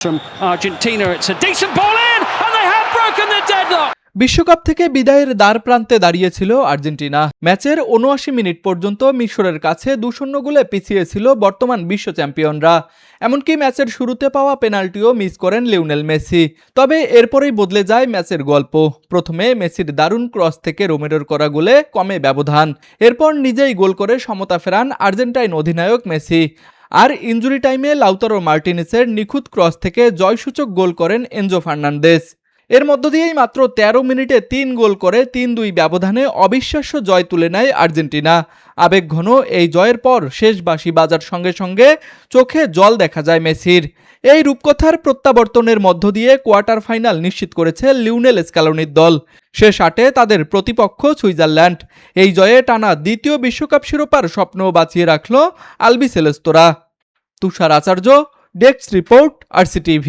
From Argentina, it's a decent ball in, and they have broken the deadlock. বিশ্বকাপ থেকে বিদায়ের দ্বার প্রান্তে দাঁড়িয়েছিল আর্জেন্টিনা। ম্যাচের ৭৯ মিনিট পর্যন্ত মিশরের কাছে ২-০ গোলে পিছিয়ে ছিল বর্তমান বিশ্ব চ্যাম্পিয়নরা। এমনকি ম্যাচের শুরুতে পাওয়া পেনাল্টিও মিস করেন লিওনেল মেসি। তবে এরপরেই বদলে যায় ম্যাচের গল্প। প্রথমে মেসির দারুণ ক্রস থেকে রোমেরোর করা গোলে কমে ব্যবধান। এরপর নিজেই গোল করে সমতা ফেরান আর্জেন্টাইন অধিনায়ক মেসি। আর ইনজুরি টাইমে লাউতারো মার্টিনেসের নিখুঁত ক্রস থেকে জয়সূচক গোল করেন এনজো ফার্নান্দেজ। এর মধ্য দিয়েই মাত্র ১৩ মিনিটে ৩ গোল করে ৩-২ ব্যবধানে অবিশ্বাস্য জয় তুলে নেয় আর্জেন্টিনা। আবেগঘন এই জয়ের পর শেষ বাঁশি বাজার সঙ্গে সঙ্গে চোখে জল দেখা যায় মেসির। এই রূপকথার প্রত্যাবর্তনের মধ্য দিয়ে কোয়ার্টার ফাইনাল নিশ্চিত করেছে লিওনেল স্ক্যালোনির দল। শেষ ৮-এ তাদের প্রতিপক্ষ সুইজারল্যান্ড। এই জয়ে টানা দ্বিতীয় বিশ্বকাপ শিরোপার স্বপ্নও বাঁচিয়ে রাখল আলবিসেলেস্তোরা। তুষার আচার্য, ডেস্ক রিপোর্ট, RCTV।